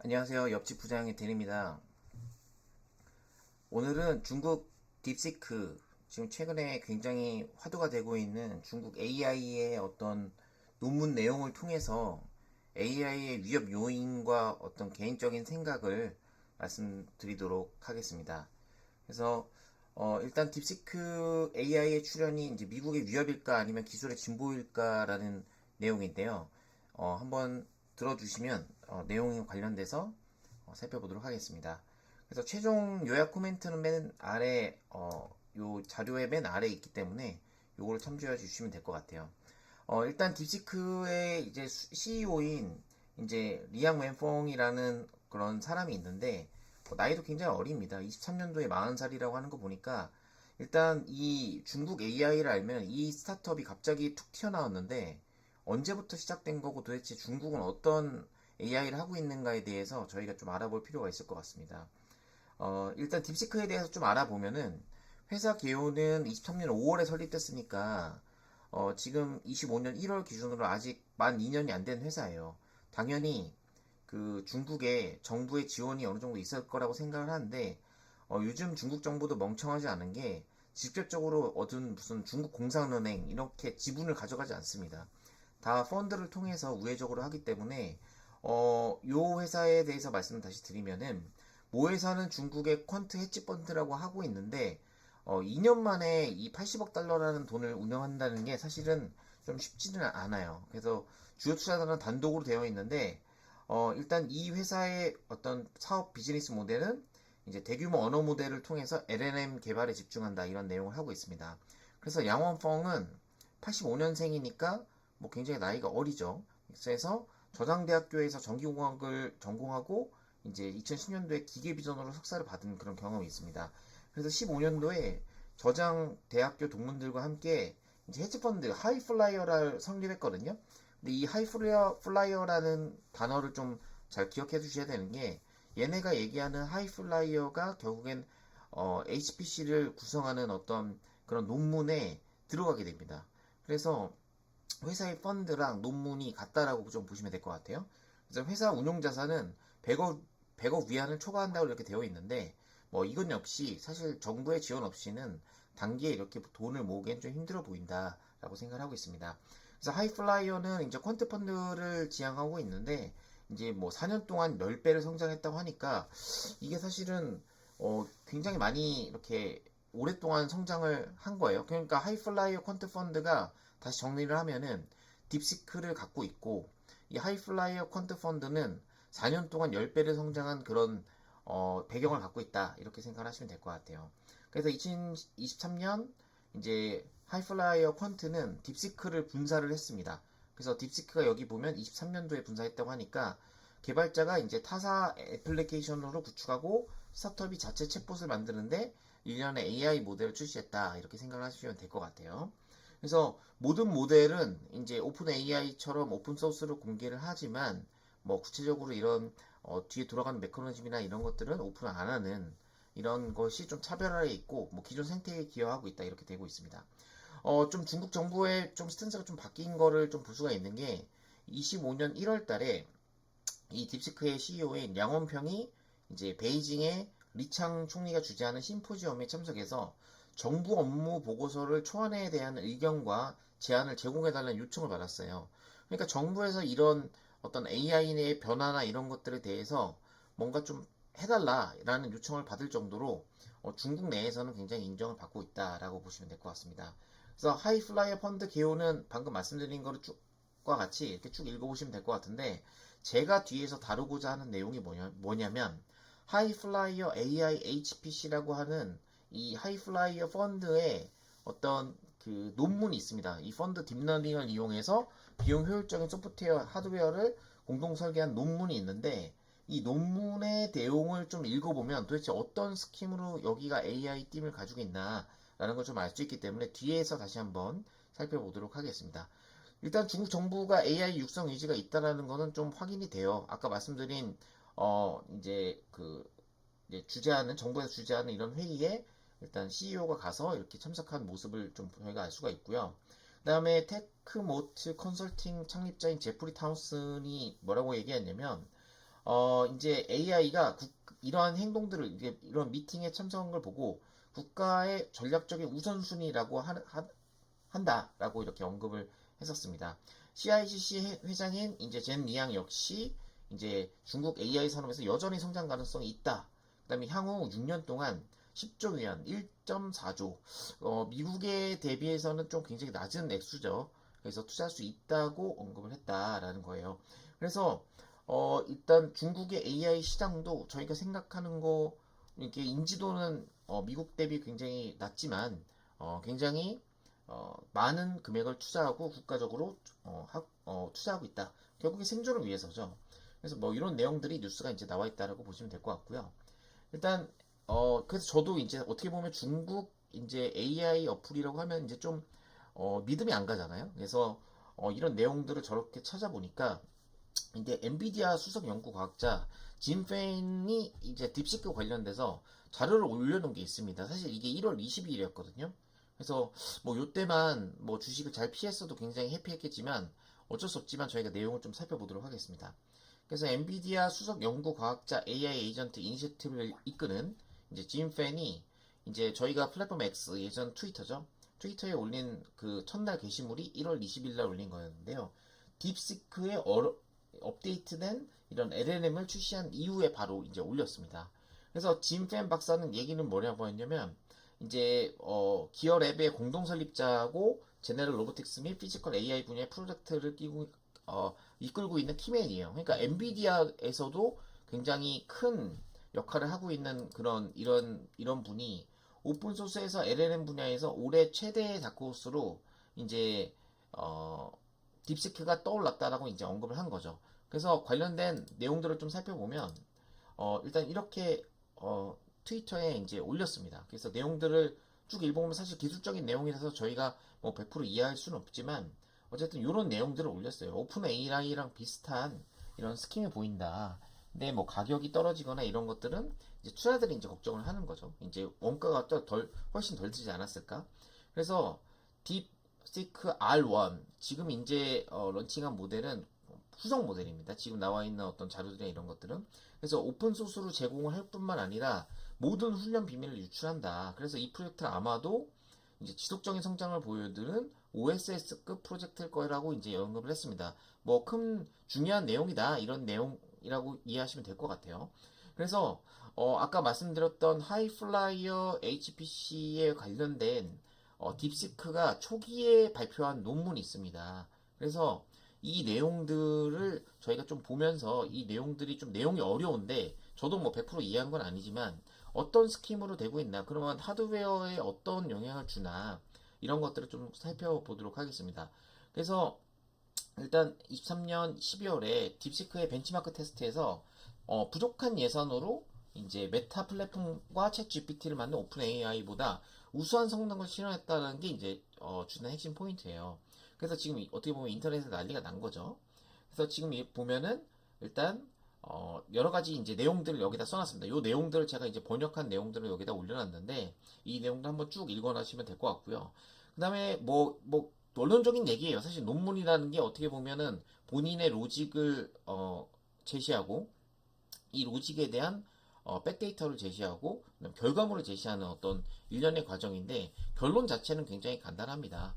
안녕하세요. 옆집 부장의 댄입니다. 오늘은 중국 딥시크, 지금 최근에 굉장히 화두가 되고 있는 중국 AI의 어떤 논문 내용을 통해서 AI의 위협 요인과 어떤 개인적인 생각을 말씀드리도록 하겠습니다. 그래서 일단 딥시크 AI의 출현이 이제 미국의 위협일까 아니면 기술의 진보일까라는 내용인데요. 한번 들어주시면 내용에 관련돼서 살펴보도록 하겠습니다. 그래서 최종 요약 코멘트는 맨 아래 요 자료의 맨 아래에 있기 때문에 요거를 참조해 주시면 될 것 같아요. 일단 딥시크의 이제 CEO인 이제 리앙 웬펑이라는 그런 사람이 있는데 나이도 굉장히 어립니다. 23년도에 40살이라고 하는 거 보니까 일단 이 중국 AI를 알면 이 스타트업이 갑자기 툭 튀어나왔는데 언제부터 시작된 거고 도대체 중국은 어떤 AI를 하고 있는가에 대해서 저희가 좀 알아볼 필요가 있을 것 같습니다. 일단 딥시크에 대해서 좀 알아보면은 회사 개요는 23년 5월에 설립됐으니까 지금 25년 1월 기준으로 아직 만 2년이 안 된 회사예요. 당연히 그 중국의 정부의 지원이 어느 정도 있을 거라고 생각을 하는데 요즘 중국 정부도 멍청하지 않은 게 직접적으로 얻은 무슨 중국 공산은행 이렇게 지분을 가져가지 않습니다. 다 펀드를 통해서 우회적으로 하기 때문에 요 회사에 대해서 말씀을 다시 드리면은 모 회사는 중국의 퀀트 헤지 펀드라고 하고 있는데 2년 만에 이 80억 달러라는 돈을 운영한다는 게 사실은 좀 쉽지는 않아요. 그래서 주요 투자자는 단독으로 되어 있는데 일단 이 회사의 어떤 사업 비즈니스 모델은 이제 대규모 언어 모델을 통해서 LLM 개발에 집중한다 이런 내용을 하고 있습니다. 그래서 양원펑은 85년생이니까 뭐 굉장히 나이가 어리죠. 그래서 저장대학교에서 전기공학을 전공하고 이제 2010년도에 기계비전으로 석사를 받은 그런 경험이 있습니다. 그래서 15년도에 저장대학교 동문들과 함께 이제 헤지펀드 하이플라이어를 설립했거든요. 근데 이 하이플라이어라는 단어를 좀 잘 기억해 주셔야 되는 게 얘네가 얘기하는 하이플라이어가 결국엔 HPC를 구성하는 어떤 그런 논문에 들어가게 됩니다. 그래서 회사의 펀드랑 논문이 같다라고 좀 보시면 될 것 같아요. 그래서 회사 운용 자산은 100억 위안을 초과한다고 이렇게 되어 있는데 뭐 이건 역시 사실 정부의 지원 없이는 단기에 이렇게 돈을 모으기엔 좀 힘들어 보인다라고 생각을 하고 있습니다. 그래서 하이플라이어는 이제 퀀트 펀드를 지향하고 있는데 이제 뭐 4년 동안 10배를 성장했다고 하니까 이게 사실은 굉장히 많이 이렇게 오랫동안 성장을 한 거예요. 그러니까 하이플라이어 퀀트 펀드가 다시 정리를 하면은 딥시크를 갖고 있고 이 하이플라이어 퀀트 펀드는 4년 동안 10배를 성장한 그런 배경을 갖고 있다 이렇게 생각을 하시면 될 것 같아요. 그래서 2023년 이제 하이플라이어 퀀트는 딥시크를 분사를 했습니다. 그래서 딥시크가 여기 보면 23년도에 분사했다고 하니까 개발자가 이제 타사 애플리케이션으로 구축하고 스타트업이 자체 챗봇을 만드는데 1년에 AI 모델을 출시했다 이렇게 생각을 하시면 될 것 같아요. 그래서 모든 모델은 이제 오픈 AI처럼 오픈 소스로 공개를 하지만 뭐 구체적으로 이런 뒤에 돌아가는 메커니즘이나 이런 것들은 오픈 안 하는 이런 것이 좀 차별화에 있고 뭐 기존 생태계에 기여하고 있다 이렇게 되고 있습니다. 좀 중국 정부의 좀 스탠스가 좀 바뀐 거를 좀 볼 수가 있는 게 25년 1월 달에 이 딥시크의 CEO인 량원평이 이제 베이징의 리창 총리가 주재하는 심포지엄에 참석해서 정부 업무 보고서를 초안에 대한 의견과 제안을 제공해달라는 요청을 받았어요. 그러니까 정부에서 이런 어떤 AI의 변화나 이런 것들에 대해서 뭔가 좀 해달라라는 요청을 받을 정도로 중국 내에서는 굉장히 인정을 받고 있다라고 보시면 될 것 같습니다. 그래서 하이플라이어 펀드 개요는 방금 말씀드린 거를 쭉과 같이 이렇게 쭉 읽어보시면 될 것 같은데 제가 뒤에서 다루고자 하는 내용이 뭐냐면 하이플라이어 AI HPC라고 하는 이 하이플라이어 펀드의 어떤 그 논문이 있습니다. 이 펀드 딥러닝을 이용해서 비용 효율적인 소프트웨어, 하드웨어를 공동 설계한 논문이 있는데 이 논문의 내용을 좀 읽어보면 도대체 어떤 스킴으로 여기가 AI 팀을 가지고 있나라는 걸 좀 알 수 있기 때문에 뒤에서 다시 한번 살펴보도록 하겠습니다. 일단 중국 정부가 AI 육성 의지가 있다라는 거는 좀 확인이 돼요. 아까 말씀드린 이제 그 이제 주재하는 정부에서 주재하는 이런 회의에 일단 CEO가 가서 이렇게 참석한 모습을 좀 저희가 알 수가 있고요. 그다음에 테크모트 컨설팅 창립자인 제프리 타운슨이 뭐라고 얘기했냐면 이제 AI가 이러한 행동들을, 이런 미팅에 참석한 걸 보고 국가의 전략적인 우선순위라고 한다라고 이렇게 언급을 했었습니다. CICC 회장인 이제 젠 리앙 역시 이제 중국 AI 산업에서 여전히 성장 가능성이 있다. 그다음에 향후 6년 동안 10조 위안, 1.4조, 미국에 대비해서는 좀 굉장히 낮은 액수죠. 그래서 투자할 수 있다고 언급을 했다라는 거예요. 그래서 일단 중국의 AI 시장도 저희가 생각하는 거 이렇게 인지도는 미국 대비 굉장히 낮지만 굉장히 많은 금액을 투자하고 국가적으로 투자하고 있다. 결국에 생존을 위해서죠. 그래서 뭐 이런 내용들이 뉴스가 이제 나와 있다라고 보시면 될 것 같고요. 일단 그래서 저도 이제 어떻게 보면 중국 이제 AI 어플이라고 하면 이제 좀 믿음이 안 가잖아요. 그래서 이런 내용들을 저렇게 찾아보니까 이제 엔비디아 수석 연구 과학자 짐 페인이 이제 딥시크 관련돼서 자료를 올려놓은 게 있습니다. 사실 이게 1월 22일이었거든요. 그래서 뭐 요때만 뭐 주식을 잘 피했어도 굉장히 해피했겠지만 어쩔 수 없지만 저희가 내용을 좀 살펴보도록 하겠습니다. 그래서 엔비디아 수석 연구 과학자 AI 에이전트 이니셔티브를 이끄는 이제 짐 펜이 이제 저희가 플랫폼 X 예전 트위터죠. 트위터에 올린 그 첫날 게시물이 1월 20일 날 올린 거였는데요. 딥시크의 업데이트된 이런 LLM을 출시한 이후에 바로 이제 올렸습니다. 그래서 짐 펜 박사는 얘기는 뭐냐고 했냐면 이제 기어 랩의 공동 설립자고 제네럴 로보틱스 및 피지컬 AI 분야의 프로젝트를 이끌고 있는 키맨이에요. 그러니까 엔비디아에서도 굉장히 큰 역할을 하고 있는 그런 이런 분이 오픈 소스에서 LLM 분야에서 올해 최대의 다크호스로 이제 딥시크가 떠올랐다라고 이제 언급을 한 거죠. 그래서 관련된 내용들을 좀 살펴보면 일단 이렇게 트위터에 이제 올렸습니다. 그래서 내용들을 쭉 읽어보면 사실 기술적인 내용이라서 저희가 뭐 100% 이해할 수는 없지만 어쨌든 이런 내용들을 올렸어요. 오픈 AI랑 비슷한 이런 스킨이 보인다. 근데 뭐 가격이 떨어지거나 이런 것들은 이제 투자들이 이제 걱정을 하는 거죠. 이제 원가가 또 훨씬 덜 들지 않았을까? 그래서 딥시크 R1 지금 이제 런칭한 모델은 후속 모델입니다. 지금 나와 있는 어떤 자료들이나 이런 것들은 그래서 오픈 소스로 제공을 할 뿐만 아니라 모든 훈련 비밀을 유출한다. 그래서 이 프로젝트는 아마도 이제 지속적인 성장을 보여드는 OSS급 프로젝트일 거라고 이제 언급을 했습니다. 뭐 큰 중요한 내용이다 이런 내용이라고 이해하시면 될 것 같아요. 그래서 아까 말씀드렸던 하이플라이어 HPC에 관련된 딥시크가 초기에 발표한 논문이 있습니다. 그래서 이 내용들을 저희가 좀 보면서 이 내용들이 좀 내용이 어려운데 저도 뭐 100% 이해한 건 아니지만 어떤 스킴으로 되고 있나 그러면 하드웨어에 어떤 영향을 주나 이런 것들을 좀 살펴보도록 하겠습니다. 그래서 일단 23년 12월에 딥시크의 벤치마크 테스트에서 부족한 예산으로 이제 메타 플랫폼과 챗 GPT를 만든 오픈 AI보다 우수한 성능을 실현했다는 게 이제 주는 핵심 포인트예요. 그래서 지금 어떻게 보면 인터넷에 난리가 난 거죠. 그래서 지금 보면은 일단 여러 가지 이제 내용들을 여기다 써놨습니다. 이 내용들을 제가 이제 번역한 내용들을 여기다 올려놨는데 이 내용도 한번 쭉 읽어나시면 될 것 같고요. 그 다음에 뭐 원론적인 얘기예요. 사실 논문이라는 게 어떻게 보면은 본인의 로직을 제시하고 이 로직에 대한 백데이터를 제시하고 결과물을 제시하는 어떤 일련의 과정인데 결론 자체는 굉장히 간단합니다.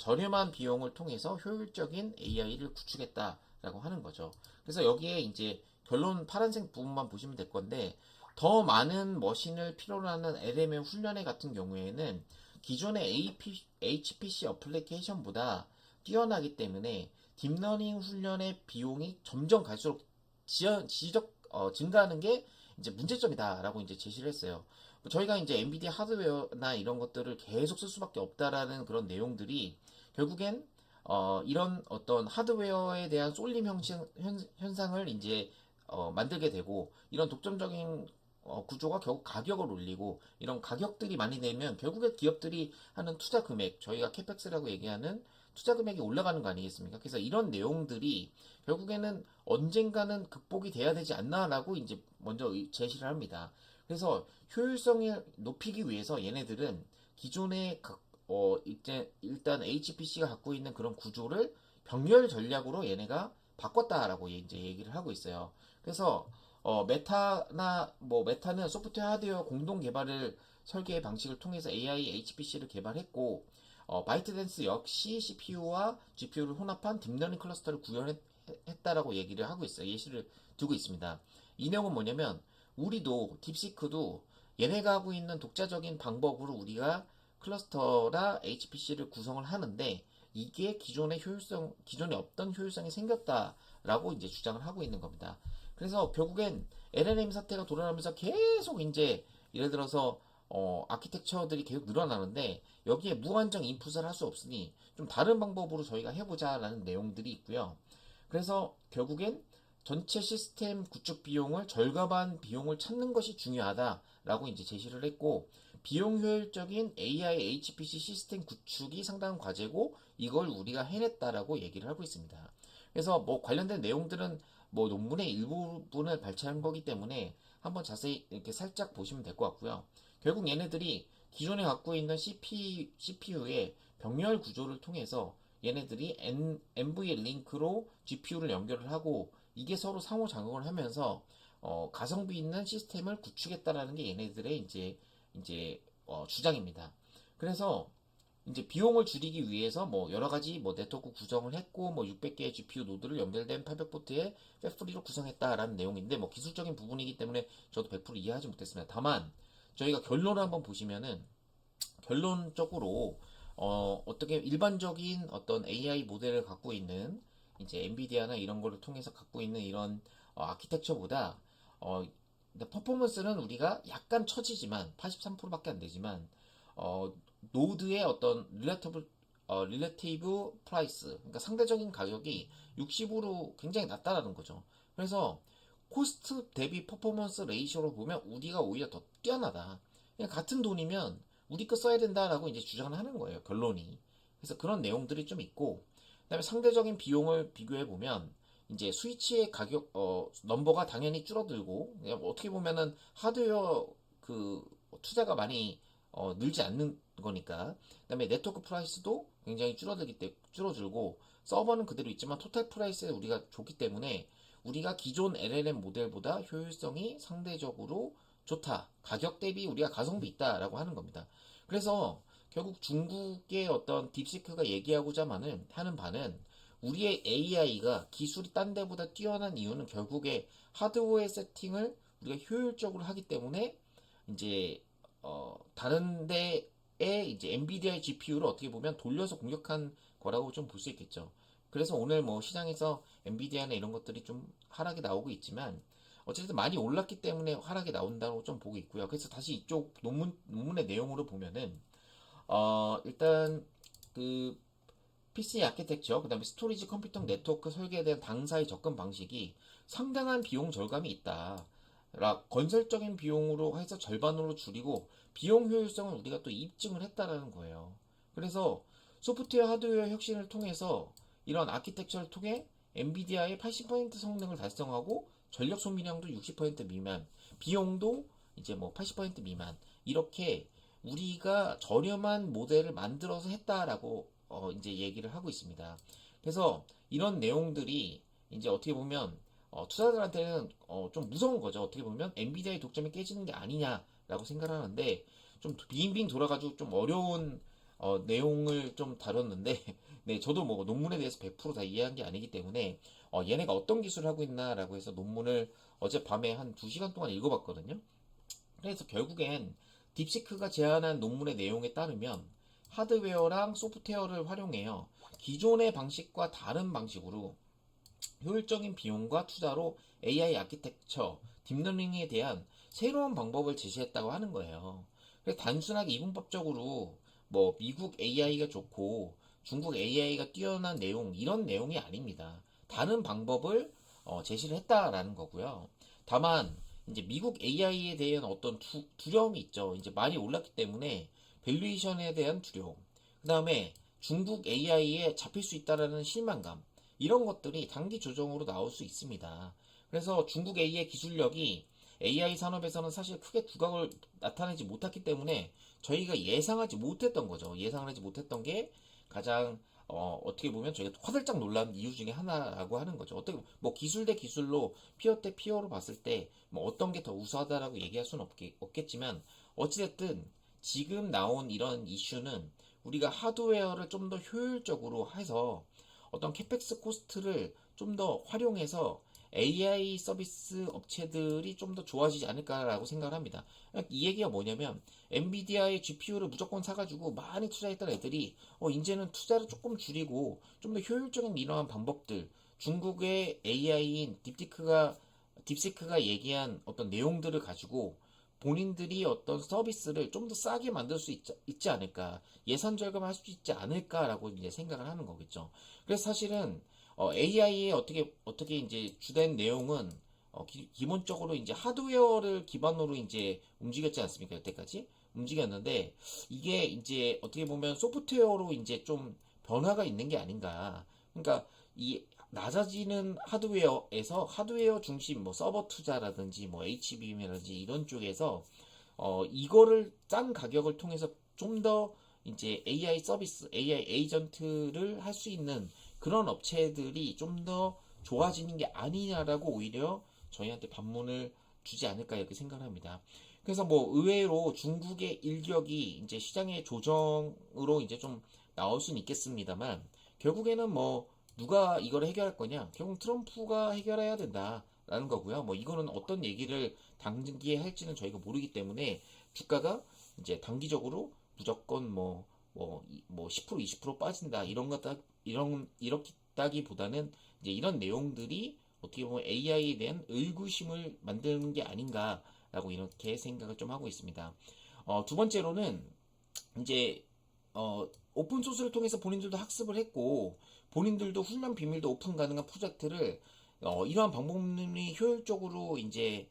저렴한 비용을 통해서 효율적인 AI를 구축했다라고 하는 거죠. 그래서 여기에 이제 결론 파란색 부분만 보시면 될 건데 더 많은 머신을 필요로 하는 LMM 훈련회 같은 경우에는 기존의 HPC 어플리케이션보다 뛰어나기 때문에 딥러닝 훈련의 비용이 점점 갈수록 증가하는 게 이제 문제점이다라고 이제 제시를 했어요. 저희가 이제 엔비디아 하드웨어나 이런 것들을 계속 쓸 수밖에 없다라는 그런 내용들이 결국엔 이런 어떤 하드웨어에 대한 쏠림 현상을 이제 만들게 되고 이런 독점적인 구조가 결국 가격을 올리고 이런 가격들이 많이 되면 결국에 기업들이 하는 투자 금액 저희가 캐펙스라고 얘기하는 투자 금액이 올라가는 거 아니겠습니까? 그래서 이런 내용들이 결국에는 언젠가는 극복이 돼야 되지 않나라고 이제 먼저 제시를 합니다. 그래서 효율성을 높이기 위해서 얘네들은 기존의 일단 HPC가 갖고 있는 그런 구조를 병렬 전략으로 얘네가 바꿨다라고 이제 얘기를 하고 있어요. 그래서 메타는 소프트웨어 하드웨어 공동 개발을 설계 방식을 통해서 AI HPC를 개발했고 바이트댄스 역시 CPU와 GPU를 혼합한 딥러닝 클러스터를 구현했다라고 얘기를 하고 있어요. 예시를 두고 있습니다. 이 내용은 뭐냐면 우리도 딥시크도 얘네가 하고 있는 독자적인 방법으로 우리가 클러스터나 HPC를 구성을 하는데 이게 기존에 없던 효율성이 생겼다라고 이제 주장을 하고 있는 겁니다. 그래서 결국엔 LLM 사태가 돌아가면서 계속 이제 예를 들어서 아키텍처들이 계속 늘어나는데 여기에 무한정 인풋을 할 수 없으니 좀 다른 방법으로 저희가 해보자라는 내용들이 있고요. 그래서 결국엔 전체 시스템 구축 비용을 절감한 비용을 찾는 것이 중요하다라고 이제 제시를 했고 비용 효율적인 AI HPC 시스템 구축이 상당한 과제고 이걸 우리가 해냈다라고 얘기를 하고 있습니다. 그래서 뭐 관련된 내용들은 뭐 논문의 일부분을 발췌한 거기 때문에 한번 자세히 이렇게 살짝 보시면 될 것 같고요. 결국 얘네들이 기존에 갖고 있는 CPU의 병렬 구조를 통해서 얘네들이 NV 링크로 GPU를 연결을 하고 이게 서로 상호작용을 하면서 가성비 있는 시스템을 구축했다라는 게 얘네들의 이제 주장입니다. 그래서 이제 비용을 줄이기 위해서 뭐 여러 가지 뭐 네트워크 구성을 했고 뭐 600개의 GPU 노드를 연결된 800포트의 팹프리로 구성했다라는 내용인데 뭐 기술적인 부분이기 때문에 저도 100% 이해하지 못했습니다. 다만 저희가 결론을 한번 보시면은 결론적으로 어떻게 일반적인 어떤 AI 모델을 갖고 있는 이제 엔비디아나 이런 거를 통해서 갖고 있는 이런 아키텍처보다 어, 퍼포먼스는 우리가 약간 처지지만 83%밖에 안 되지만 노드의 어떤 릴레티브 프라이스 그러니까 상대적인 가격이 60으로 굉장히 낮다라는 거죠. 그래서 코스트 대비 퍼포먼스 레이쇼로 보면 우리가 오히려 더 뛰어나다. 그냥 같은 돈이면 우리 거 써야 된다라고 이제 주장을 하는 거예요. 결론이. 그래서 그런 내용들이 좀 있고 그다음에 상대적인 비용을 비교해 보면 이제 스위치의 가격 넘버가 당연히 줄어들고 어떻게 보면은 하드웨어 그 투자가 많이 늘지 않는 거니까 그다음에 네트워크 프라이스도 굉장히 줄어들고 서버는 그대로 있지만 토탈 프라이스에 우리가 좋기 때문에 우리가 기존 LLM 모델보다 효율성이 상대적으로 좋다. 가격 대비 우리가 가성비 있다라고 하는 겁니다. 그래서 결국 중국의 어떤 딥시크가 얘기하고자 하는 바는 우리의 AI가 기술이 딴 데보다 뛰어난 이유는 결국에 하드웨어 세팅을 우리가 효율적으로 하기 때문에 이제 다른 데에 이제 엔비디아의 GPU를 어떻게 보면 돌려서 공격한 거라고 좀 볼 수 있겠죠. 그래서 오늘 뭐 시장에서 엔비디아나 이런 것들이 좀 하락이 나오고 있지만 어쨌든 많이 올랐기 때문에 하락이 나온다고 좀 보고 있고요. 그래서 다시 이쪽 논문의 내용으로 보면은 일단 그 PC 아키텍처, 그다음에 스토리지 컴퓨터 네트워크 설계에 대한 당사의 접근 방식이 상당한 비용 절감이 있다. 건설적인 비용으로 해서 절반으로 줄이고 비용 효율성을 우리가 또 입증을 했다라는 거예요. 그래서 소프트웨어 하드웨어 혁신을 통해서 이런 아키텍처를 통해 엔비디아의 80% 성능을 달성하고 전력 소비량도 60% 미만, 비용도 이제 뭐 80% 미만 이렇게 우리가 저렴한 모델을 만들어서 했다라고 이제 얘기를 하고 있습니다. 그래서 이런 내용들이 이제 어떻게 보면 투자자들한테는 좀 무서운 거죠. 어떻게 보면 엔비디아의 독점이 깨지는 게 아니냐라고 생각하는데 좀 빙빙 돌아가지고 좀 어려운 내용을 좀 다뤘는데 네 저도 뭐 논문에 대해서 100%다 이해한 게 아니기 때문에 얘네가 어떤 기술을 하고 있나라고 해서 논문을 어젯밤에 한 2시간 동안 읽어봤거든요. 그래서 결국엔 딥시크가 제안한 논문의 내용에 따르면 하드웨어랑 소프트웨어를 활용해요. 기존의 방식과 다른 방식으로 효율적인 비용과 투자로 AI 아키텍처, 딥러닝에 대한 새로운 방법을 제시했다고 하는 거예요. 그래서 단순하게 이분법적으로 뭐 미국 AI가 좋고 중국 AI가 뛰어난 내용 이런 내용이 아닙니다. 다른 방법을 제시를 했다라는 거고요. 다만 이제 미국 AI에 대한 어떤 두려움이 있죠. 이제 많이 올랐기 때문에 밸류에이션에 대한 두려움. 그 다음에 중국 AI에 잡힐 수 있다라는 실망감. 이런 것들이 단기 조정으로 나올 수 있습니다. 그래서 중국 A의 기술력이 AI 산업에서는 사실 크게 두각을 나타내지 못했기 때문에 저희가 예상하지 못했던 거죠. 예상을 하지 못했던 게 가장 어떻게 보면 저희가 화들짝 놀란 이유 중에 하나라고 하는 거죠. 어떻게 뭐 기술 대 기술로 피어 대 피어로 봤을 때 뭐 어떤 게 더 우수하다라고 얘기할 수는 없겠지만 어찌됐든 지금 나온 이런 이슈는 우리가 하드웨어를 좀 더 효율적으로 해서 어떤 캐펙스 코스트를 좀 더 활용해서 AI 서비스 업체들이 좀 더 좋아지지 않을까라고 생각을 합니다. 이 얘기가 뭐냐면 엔비디아의 GPU를 무조건 사가지고 많이 투자했던 애들이 이제는 투자를 조금 줄이고 좀 더 효율적인 이러한 방법들 중국의 AI인 딥시크가 얘기한 어떤 내용들을 가지고 본인들이 어떤 서비스를 좀 더 싸게 만들 수 있지 않을까 예산 절감할 수 있지 않을까라고 이제 생각을 하는 거겠죠. 그래서 사실은 AI의 어떻게 이제 주된 내용은 기본적으로 이제 하드웨어를 기반으로 이제 움직였지 않습니까? 여태까지 움직였는데 이게 이제 어떻게 보면 소프트웨어로 이제 좀 변화가 있는 게 아닌가. 그러니까 이 낮아지는 하드웨어에서 하드웨어 중심 뭐 서버 투자라든지 뭐 HBM이라든지 이런 쪽에서 이거를 싼 가격을 통해서 좀 더 이제 AI 서비스, AI 에이전트를 할 수 있는 그런 업체들이 좀 더 좋아지는 게 아니냐라고 오히려 저희한테 반문을 주지 않을까 이렇게 생각을 합니다. 그래서 뭐 의외로 중국의 일격이 이제 시장의 조정으로 이제 좀 나올 수는 있겠습니다만 결국에는 뭐 누가 이걸 해결할 거냐? 결국 트럼프가 해결해야 된다라는 거고요. 뭐 이거는 어떤 얘기를 단기에 할지는 저희가 모르기 때문에 주가가 이제 단기적으로 무조건 뭐 10% 20% 빠진다 이렇다기보다는 이제 이런 내용들이 어떻게 보면 AI에 대한 의구심을 만드는 게 아닌가라고 이렇게 생각을 좀 하고 있습니다. 두 번째로는 이제 오픈 소스를 통해서 본인들도 학습을 했고 본인들도 훈련 비밀도 오픈 가능한 프로젝트를 이러한 방법론이 효율적으로 이제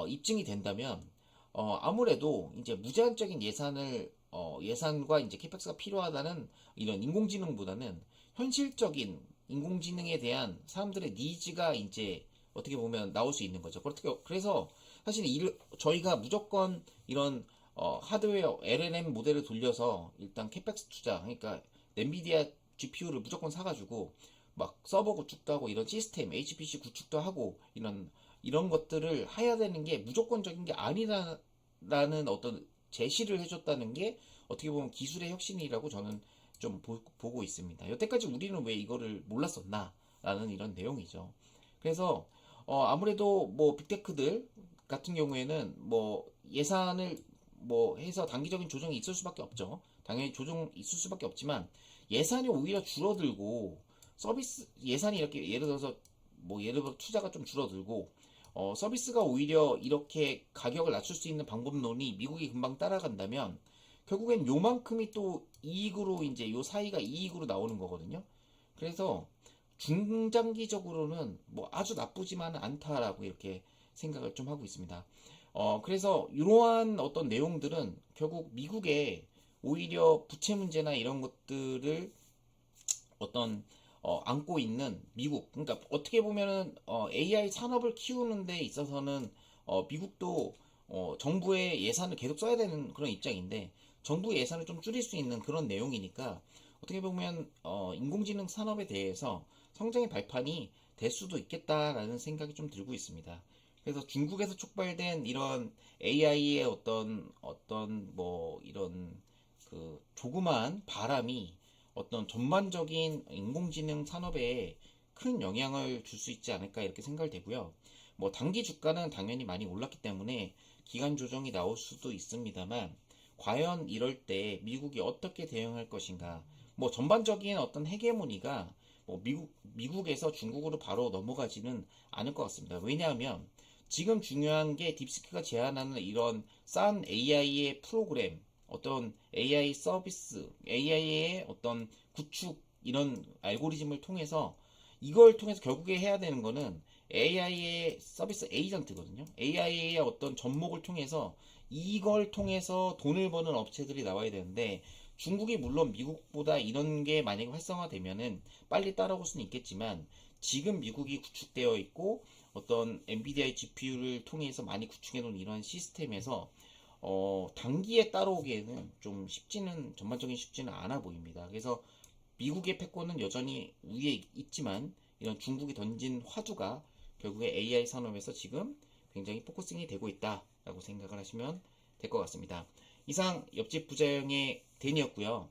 입증이 된다면 아무래도 이제 무제한적인 예산과 이제 캐펙스가 필요하다는 이런 인공지능보다는 현실적인 인공지능에 대한 사람들의 니즈가 이제 어떻게 보면 나올 수 있는 거죠. 그래서 사실 저희가 무조건 이런 하드웨어 LLM 모델을 돌려서 일단 캐펙스 투자, 그러니까 엔비디아 GPU를 무조건 사가지고 막 서버 구축도 하고 이런 시스템, HPC 구축도 하고 이런 것들을 해야 되는 게 무조건적인 게 아니라는 어떤 제시를 해줬다는 게 어떻게 보면 기술의 혁신이라고 저는 좀 보고 있습니다. 여태까지 우리는 왜 이거를 몰랐었나? 라는 이런 내용이죠. 그래서 아무래도 뭐 빅테크들 같은 경우에는 뭐 예산을 뭐 해서 단기적인 조정이 있을 수밖에 없죠. 당연히 조정 있을 수밖에 없지만 예산이 오히려 줄어들고 서비스 예산이 이렇게 예를 들어 투자가 좀 줄어들고 서비스가 오히려 이렇게 가격을 낮출 수 있는 방법론이 미국이 금방 따라간다면 결국엔 요만큼이 또 이익으로 이제 요 사이가 이익으로 나오는 거거든요. 그래서 중장기적으로는 뭐 아주 나쁘지만은 않다라고 이렇게 생각을 좀 하고 있습니다. 그래서 이러한 어떤 내용들은 결국 미국의 오히려 부채 문제나 이런 것들을 어떤 안고 있는 미국, 그러니까 어떻게 보면은 AI 산업을 키우는 데 있어서는 미국도 정부의 예산을 계속 써야 되는 그런 입장인데 정부 예산을 좀 줄일 수 있는 그런 내용이니까 어떻게 보면 인공지능 산업에 대해서 성장의 발판이 될 수도 있겠다라는 생각이 좀 들고 있습니다. 그래서 중국에서 촉발된 이런 AI의 어떤 뭐 이런 그 조그만 바람이 어떤 전반적인 인공지능 산업에 큰 영향을 줄 수 있지 않을까 이렇게 생각이 되고요. 뭐 단기 주가는 당연히 많이 올랐기 때문에 기간 조정이 나올 수도 있습니다만 과연 이럴 때 미국이 어떻게 대응할 것인가? 뭐 전반적인 어떤 헤게모니가 뭐 미국에서 중국으로 바로 넘어가지는 않을 것 같습니다. 왜냐하면 지금 중요한 게 딥시크가 제안하는 이런 싼 AI의 프로그램, 어떤 AI 서비스, AI의 어떤 구축 이런 알고리즘을 통해서 이걸 통해서 결국에 해야 되는 거는 AI의 서비스 에이전트거든요. AI의 어떤 접목을 통해서 이걸 통해서 돈을 버는 업체들이 나와야 되는데 중국이 물론 미국보다 이런 게 만약에 활성화되면은 빨리 따라올 수는 있겠지만 지금 미국이 구축되어 있고 어떤 엔비디아의 GPU를 통해서 많이 구축해 놓은 이런 시스템에서 단기에 따라오기에는 좀 전반적인 쉽지는 않아 보입니다. 그래서 미국의 패권은 여전히 위에 있지만 이런 중국이 던진 화두가 결국에 AI 산업에서 지금 굉장히 포커싱이 되고 있다라고 생각을 하시면 될 것 같습니다. 이상 옆집 부자영의 댄이었고요.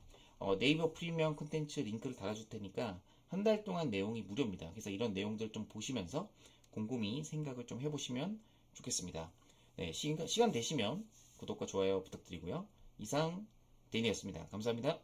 네이버 프리미엄 콘텐츠 링크를 달아줄 테니까 한 달 동안 내용이 무료입니다. 그래서 이런 내용들 좀 보시면서 곰곰이 생각을 좀 해보시면 좋겠습니다. 네, 시간 되시면 구독과 좋아요 부탁드리고요. 이상 댄이었습니다. 감사합니다.